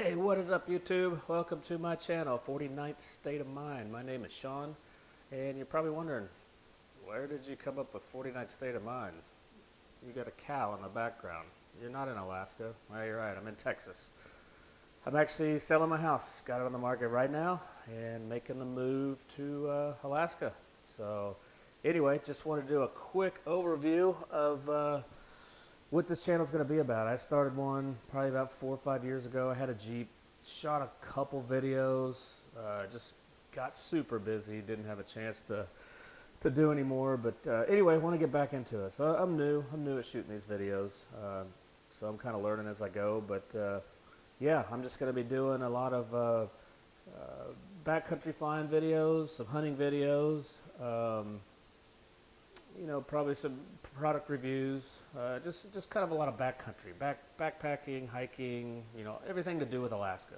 Hey, what is up, YouTube? Welcome to my channel, 49th State of Mind. My name is Sean, and you're probably wondering, where did you come up with 49th State of Mind? You got a cow in the background. You're not in Alaska. Well, you're right, I'm in Texas. I'm actually selling my house. Got it on the market right now and making the move to Alaska. So anyway, just wanted to do a quick overview of what this channel is going to be about. I started one probably about 4 or 5 years ago. I had a Jeep, shot a couple videos, just got super busy, didn't have a chance to do any more. But anyway, I want to get back into it. So I'm new at shooting these videos, so I'm kind of learning as I go. But yeah, I'm just going to be doing a lot of backcountry flying videos, some hunting videos. You know, probably some product reviews, just kind of a lot of backcountry, backpacking, hiking, you know, everything to do with Alaska,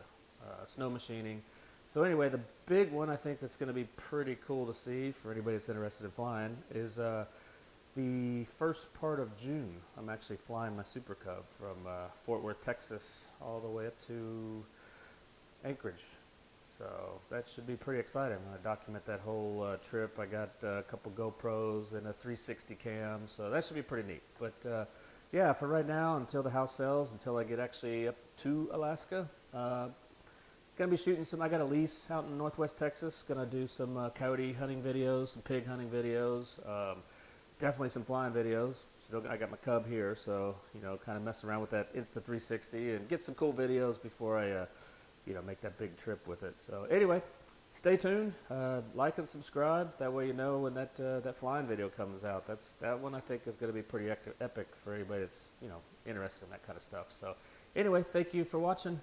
snow machining. So anyway, the big one I think that's going to be pretty cool to see for anybody that's interested in flying is the first part of June. I'm actually flying my Super Cub from Fort Worth, Texas, all the way up to Anchorage. So that should be pretty exciting. I'm going to document that whole trip. I got a couple GoPros and a 360 cam, so that should be pretty neat. But yeah, for right now, until the house sells, until I get actually up to Alaska, going to be shooting some. I got a lease out in Northwest Texas. Going to do some coyote hunting videos, some pig hunting videos, definitely some flying videos. Still, I got my Cub here, so you know, kind of mess around with that Insta360 and get some cool videos before I you know, make that big trip with it. So anyway, stay tuned, like and subscribe. That way you know when that flying video comes out. That one I think is going to be pretty epic for anybody that's, you know, interested in that kind of stuff. So anyway, thank you for watching.